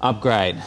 upgrade.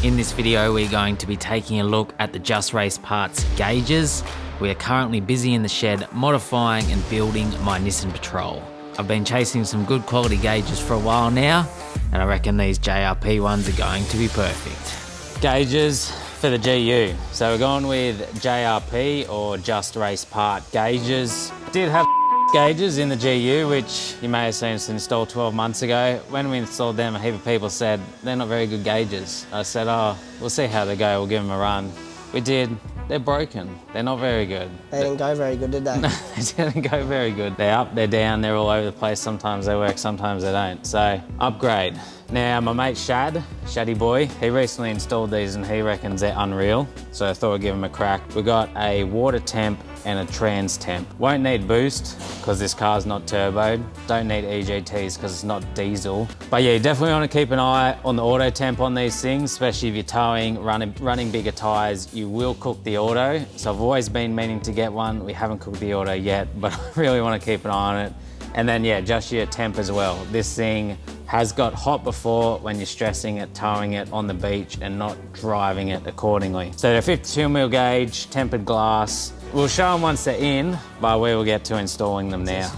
In this video, we're going to be taking a look at the Just Race Parts gauges. We are currently busy in the shed modifying and building my Nissan Patrol. I've been chasing some good quality gauges for a while now, and I reckon these JRP ones are going to be perfect. Gauges for the GU. So we're going with JRP or Just Race Part gauges. Did have gauges in the GU, which you may have seen us install 12 months ago. When we installed them, a heap of people said, they're not very good gauges. I said, oh, we'll see how they go, we'll give them a run. We did. They're broken. They're not very good. They didn't go very good, did they? No, they didn't go very good. They're up, they're down, they're all over the place. Sometimes they work, sometimes they don't. So, upgrade. Now, my mate Shaddy boy, he recently installed these and he reckons they're unreal. So I thought I'd give them a crack. We got a water temp and a trans temp. Won't need boost because this car's not turboed. Don't need EGTs because it's not diesel. But yeah, you definitely want to keep an eye on the auto temp on these things, especially if you're towing, running bigger tires, you will cook the auto. So I've always been meaning to get one. We haven't cooked the auto yet, but I really want to keep an eye on it. And then yeah, just your temp as well. This thing has got hot before when you're stressing it, towing it on the beach and not driving it accordingly. So they're 52mm gauge, tempered glass. We'll show them once they're in, but we will get to installing them now.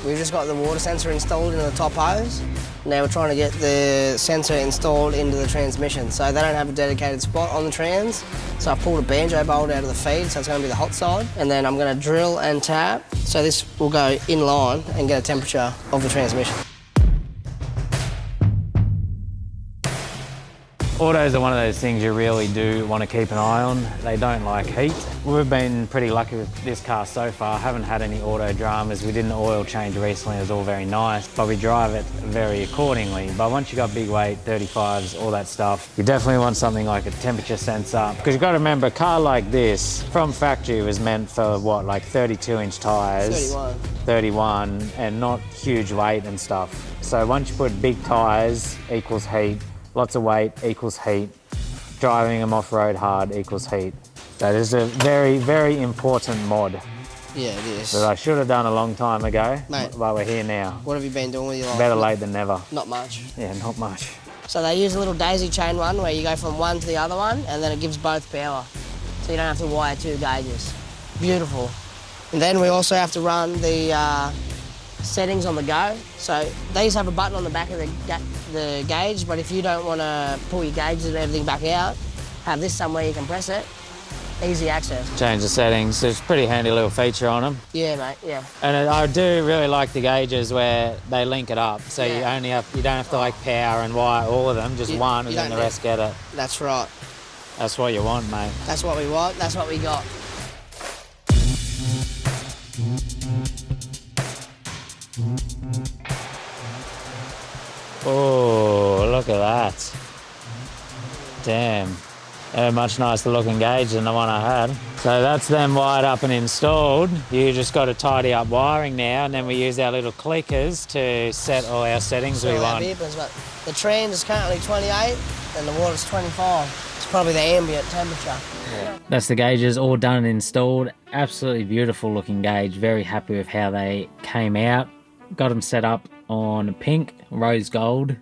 We've just got the water sensor installed in the top hose. Now we're trying to get the sensor installed into the transmission. So they don't have a dedicated spot on the trans. So I pulled a banjo bolt out of the feed, so it's going to be the hot side. And then I'm going to drill and tap. So this will go in line and get a temperature of the transmission. Autos are one of those things you really do want to keep an eye on. They don't like heat. We've been pretty lucky with this car so far. Haven't had any auto dramas. We did an oil change recently, it was all very nice, but we drive it very accordingly. But once you got big weight, 35s, all that stuff, you definitely want something like a temperature sensor. Because you've got to remember, a car like this, from factory, was meant for what, like 32-inch tyres? 31, and not huge weight and stuff. So once you put big tyres equals heat, lots of weight equals heat. Driving them off-road hard equals heat. That is a very, very important mod. Yeah, it is. That I should have done a long time ago, mate, but we're here now. What have you been doing with your life? Better late than never. Not much. Yeah, not much. So they use a little daisy chain one where you go from one to the other one and then it gives both power. So you don't have to wire two gauges. Beautiful. And then we also have to run the settings on the go. So these have a button on the back of the gauge, but if you don't want to pull your gauges and everything back out, have this somewhere you can press it. Easy access. Change the settings. There's a pretty handy little feature on them. Yeah, mate, yeah. And I do really like the gauges where they link it up. So yeah, you don't have to like power and wire all of them, just one and then the rest get it. That's right. That's what you want, mate. That's what we want, that's what we got. Oh, look at that. Damn. They're a much nicer looking gauge than the one I had. So that's them wired up and installed. You just got to tidy up wiring now, and then we use our little clickers to set all our settings we want. The trans is currently 28 and the water's 25. It's probably the ambient temperature. Yeah. That's the gauges all done and installed. Absolutely beautiful looking gauge. Very happy with how they came out. Got them set up on pink, rose gold,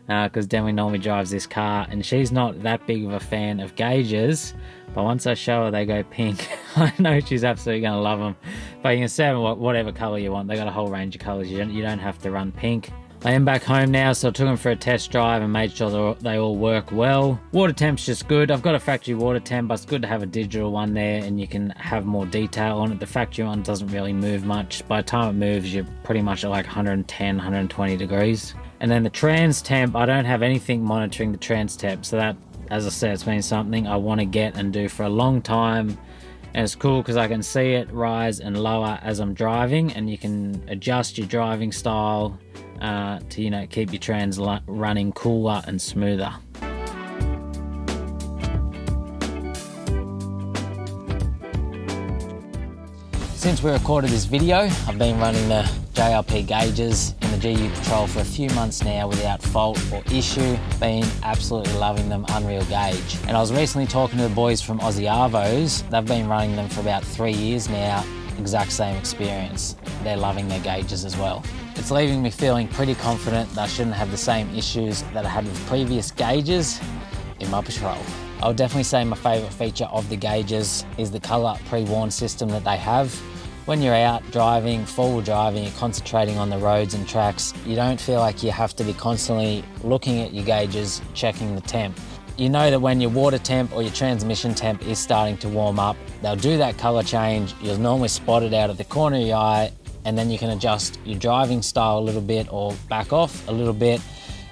because Demi normally drives this car and she's not that big of a fan of gauges, but once I show her they go pink, I know she's absolutely going to love them. But you can set them whatever colour you want. They got a whole range of colours. You don't have to run pink. I am back home now, so I took them for a test drive and made sure they all work well. Water temp's just good. I've got a factory water temp, but it's good to have a digital one there and you can have more detail on it. The factory one doesn't really move much. By the time it moves, you're pretty much at like 110, 120 degrees. And then the trans temp, I don't have anything monitoring the trans temp, so that, as I said, it's been something I want to get and do for a long time. And it's cool because I can see it rise and lower as I'm driving, and you can adjust your driving style to keep your trans running cooler and smoother. Since we recorded this video, I've been running the JRP gauges in the the GU Patrol for a few months now without fault or issue. Been absolutely loving them, unreal gauge. And I was recently talking to the boys from Aussie Arvos. They've been running them for about 3 years now. Exact same experience. They're loving their gauges as well. It's leaving me feeling pretty confident that I shouldn't have the same issues that I had with previous gauges in my Patrol. I would definitely say my favourite feature of the gauges is the colour pre-warn system that they have. When you're out driving, four-wheel driving, you're concentrating on the roads and tracks, you don't feel like you have to be constantly looking at your gauges, checking the temp. You know that when your water temp or your transmission temp is starting to warm up, they'll do that colour change. You'll normally spot it out of the corner of your eye, and then you can adjust your driving style a little bit or back off a little bit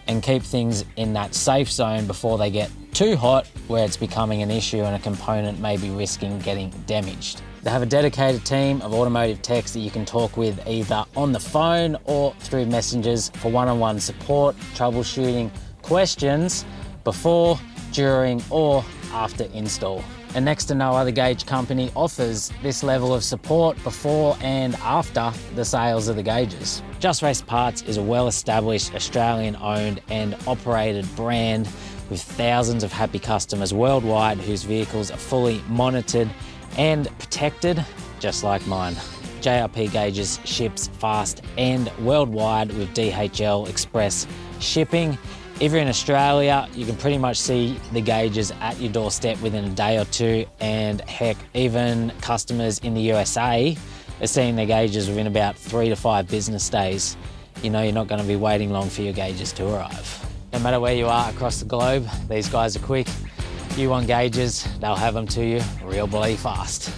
and keep things in that safe zone before they get too hot where it's becoming an issue and a component may be risking getting damaged. They have a dedicated team of automotive techs that you can talk with either on the phone or through messengers for one-on-one support, troubleshooting, questions before, during or after install. And next to no other gauge company offers this level of support before and after the sales of the gauges. Just Race Parts is a well-established Australian-owned and operated brand with thousands of happy customers worldwide whose vehicles are fully monitored and protected, just like mine. JRP Gauges ships fast and worldwide with DHL Express shipping. If you're in Australia, you can pretty much see the gauges at your doorstep within a day or two, and heck, even customers in the USA are seeing their gauges within about 3 to 5 business days. You know you're not going to be waiting long for your gauges to arrive. No matter where you are across the globe, these guys are quick. You want gauges, they'll have them to you real bloody fast.